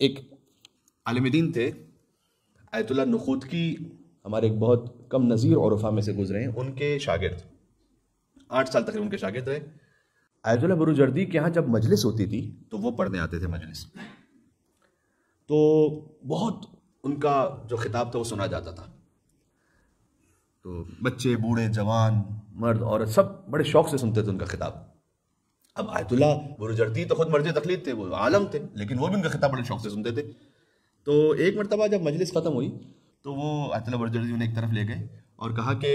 ایک عالم دین تھے آیت اللہ نخوتکی، ہمارے ایک بہت کم نظیر عرفا میں سے گزرے ہیں، ان کے شاگرد 8 سال تقریباً ان کے شاگرد رہے۔ آیت اللہ بروجردی کے ہاں جب مجلس ہوتی تھی تو وہ پڑھنے آتے تھے مجلس، تو بہت ان کا جو خطاب تھا وہ سنا جاتا تھا، تو بچے بوڑھے جوان مرد عورت سب بڑے شوق سے سنتے تھے ان کا خطاب۔ اب آیت اللہ بروجردی تو خود مرض تقلید تھے، وہ عالم تھے، لیکن وہ بھی ان کا خطاب بڑے شوق سے سنتے تھے۔ تو ایک مرتبہ جب مجلس ختم ہوئی تو وہ آیت اللہ بروجردی انہیں ایک طرف لے گئے اور کہا کہ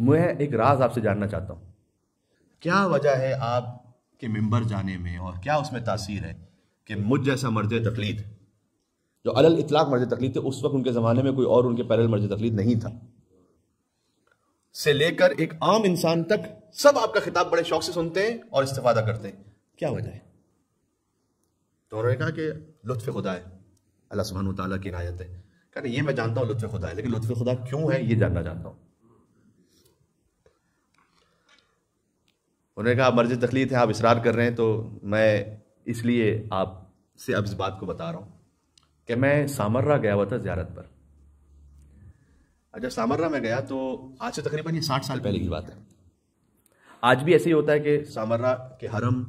میں ایک راز آپ سے جاننا چاہتا ہوں، کیا وجہ ہے آپ کے ممبر جانے میں اور کیا اس میں تاثیر ہے کہ مجھ جیسا مرض تقلید جو علی الاطلاق مرض تقلید تھے، اس وقت ان کے زمانے میں کوئی اور ان کے پیرل مرض تقلید نہیں تھا، سے لے کر ایک عام انسان تک سب آپ کا خطاب بڑے شوق سے سنتے ہیں اور استفادہ کرتے ہیں، کیا وجہ ہے؟ تو انہوں نے کہا کہ لطف خدا ہے، اللہ سبحانہ وتعالیٰ کی عنایت ہے۔ کہا یہ میں جانتا ہوں لطف خدا ہے، لیکن لطف خدا کیوں ہے یہ جاننا چاہتا ہوں۔ انہوں نے کہا مرض تقلید ہے، آپ اصرار کر رہے ہیں، تو میں اس لیے آپ سے اب اس بات کو بتا رہا ہوں کہ میں سامرہ گیا ہوا تھا زیارت پر۔ جب سامرہ میں گیا تو آج سے تقریباً یہ 60 سال پہلے کی بات ہے۔ آج بھی ایسے ہی ہوتا ہے کہ سامرہ کے حرم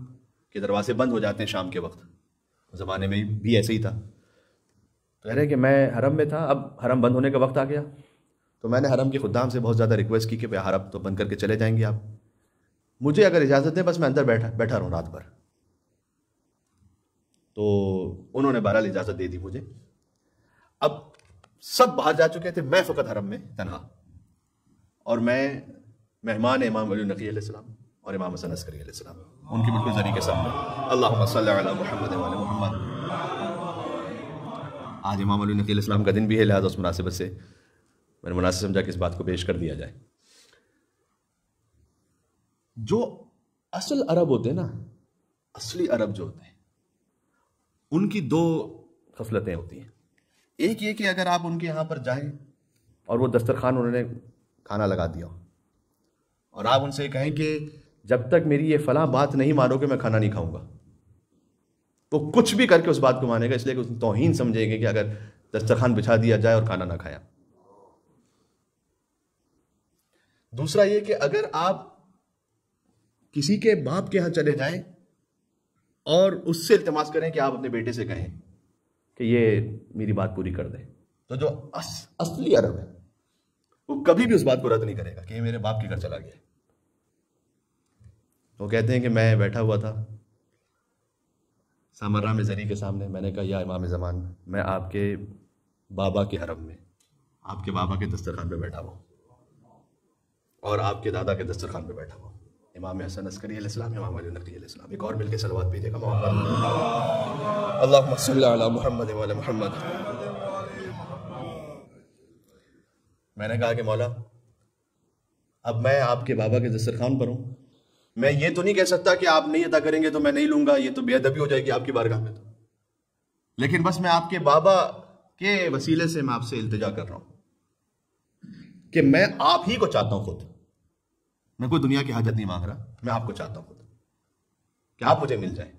کے دروازے بند ہو جاتے ہیں شام کے وقت، زمانے میں بھی ایسے ہی تھا۔ تو کہہ رہے کہ میں حرم میں تھا، اب حرم بند ہونے کا وقت آ گیا، تو میں نے حرم کے خدام سے بہت زیادہ ریکویسٹ کی کہ حرم تو بند کر کے چلے جائیں گے آپ، مجھے اگر اجازت دیں بس میں اندر بیٹھا رہوں رات بھر۔ تو انہوں نے بہرحال اجازت دے دی مجھے۔ اب سب باہر جا چکے تھے، میں فقط حرم میں تنہا، اور میں مہمان امام علی نقی علیہ السلام اور امام حسن عسکری علیہ السلام، ان کی بالکل زری کے سامنے۔ اللہم صلی علی محمد و علی محمد۔ آج امام علی نقی علیہ السلام کا دن بھی ہے، لہٰذا اس مناسبت سے میں نے مناسب سمجھا کہ اس بات کو پیش کر دیا جائے۔ جو اصل عرب ہوتے ہیں نا، اصلی عرب جو ہوتے ہیں، ان کی 2 خصلتیں ہوتی ہیں۔ ایک یہ کہ اگر آپ ان کے یہاں پر جائیں اور وہ دسترخوان انہوں نے کھانا لگا دیا اور آپ ان سے کہیں کہ جب تک میری یہ فلاں بات نہیں مانو کہ میں کھانا نہیں کھاؤں گا، تو کچھ بھی کر کے اس بات کو مانے گا، اس لیے کہ اس توہین سمجھے گے کہ اگر دسترخوان بچھا دیا جائے اور کھانا نہ کھایا۔ دوسرا یہ کہ اگر آپ کسی کے باپ کے ہاں چلے جائیں اور اس سے التماس کریں کہ آپ اپنے بیٹے سے کہیں کہ یہ میری بات پوری کر دے، تو جو اصلی عرب ہے وہ کبھی بھی اس بات کو رد نہیں کرے گا کہ یہ میرے باپ کے گھر چلا گیا۔ وہ کہتے ہیں کہ میں بیٹھا ہوا تھا سامرہ میں زری کے سامنے، میں نے کہا یا امام زمان، میں آپ کے بابا کے حرم میں آپ کے بابا کے دسترخوان پہ بیٹھا ہوا اور آپ کے دادا کے دسترخوان پہ بیٹھا ہوا، امام حسن عسکری علیہ السلام، امام علی نقی علیہ السلام۔ ایک اور مل کے صلوات پیجیے گا، اللہم صلی علی محمد و علی محمد۔ میں نے کہا کہ مولا اب میں آپ کے بابا کے دسترخوان پر ہوں، میں یہ تو نہیں کہہ سکتا کہ آپ نہیں عطا کریں گے تو میں نہیں لوں گا، یہ تو بے ادبی ہو جائے گی آپ کی بارگاہ میں، تو لیکن بس میں آپ کے بابا کے وسیلے سے میں آپ سے التجا کر رہا ہوں کہ میں آپ ہی کو چاہتا ہوں، خود میں کوئی دنیا کی حاجت نہیں مانگ رہا، میں آپ کو چاہتا ہوں خود کہ آپ مجھے مل جائیں۔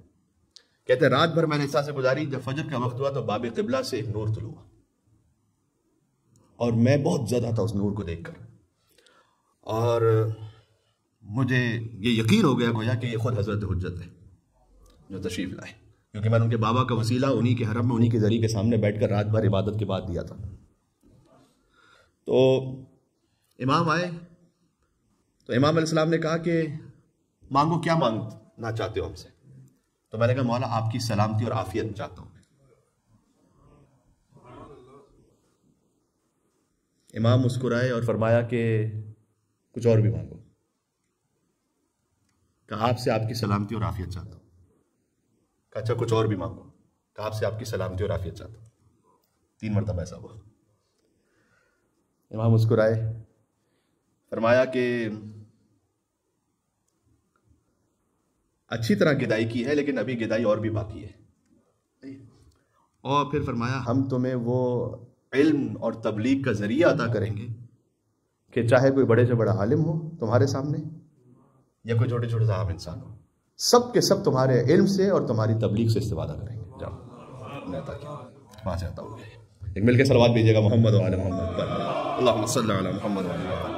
کہتے ہیں رات بھر میں نے اس طرح سے گزاری، جب فجر کا وقت ہوا تو باب قبلہ سے ایک نور طلوع ہوا اور میں بہت زیادہ تھا اس نور کو دیکھ کر، اور مجھے یہ یقین ہو گیا گویا کہ یہ خود حضرت حجت ہے جو تشریف لائے، کیونکہ میں نے ان کے بابا کا وسیلہ انہی کے حرم میں انہی کے ذریعے کے سامنے بیٹھ کر رات بھر عبادت کے بعد دیا تھا۔ تو امام آئے تو امام علیہ السلام نے کہا کہ مانگو، کیا مانگنا چاہتے ہو ہم سے؟ تو میں نے کہا مولا آپ کی سلامتی اور عافیت چاہتا ہوں۔ امام مسکرائے اور فرمایا کہ کچھ اور بھی مانگو۔ کہا آپ سے آپ کی سلامتی اور عافیت چاہتا ہوں۔ کہا اچھا کچھ اور بھی مانگو۔ کہا آپ سے آپ کی سلامتی اور عافیت چاہتا ہوں۔ 3 مرتبہ ایسا ہوا۔ امام مسکرائے، فرمایا کہ اچھی طرح گدائی کی ہے لیکن ابھی گدائی اور بھی باقی ہے، اور پھر فرمایا ہم تمہیں وہ علم اور تبلیغ کا ذریعہ عطا کریں گے کہ چاہے کوئی بڑے سے بڑا عالم ہو تمہارے سامنے یا کوئی چھوٹے چھوٹے سے عام انسان ہو، سب کے سب تمہارے علم سے اور تمہاری تبلیغ سے استفادہ کریں گے۔ جاؤ۔ میں عطا کیا، وہاں سے عطا ہو گیا۔ ایک مل کے صلوات بھیجیے گا محمد و علی محمد پر، اللہم صلی علی محمد و علی محمد۔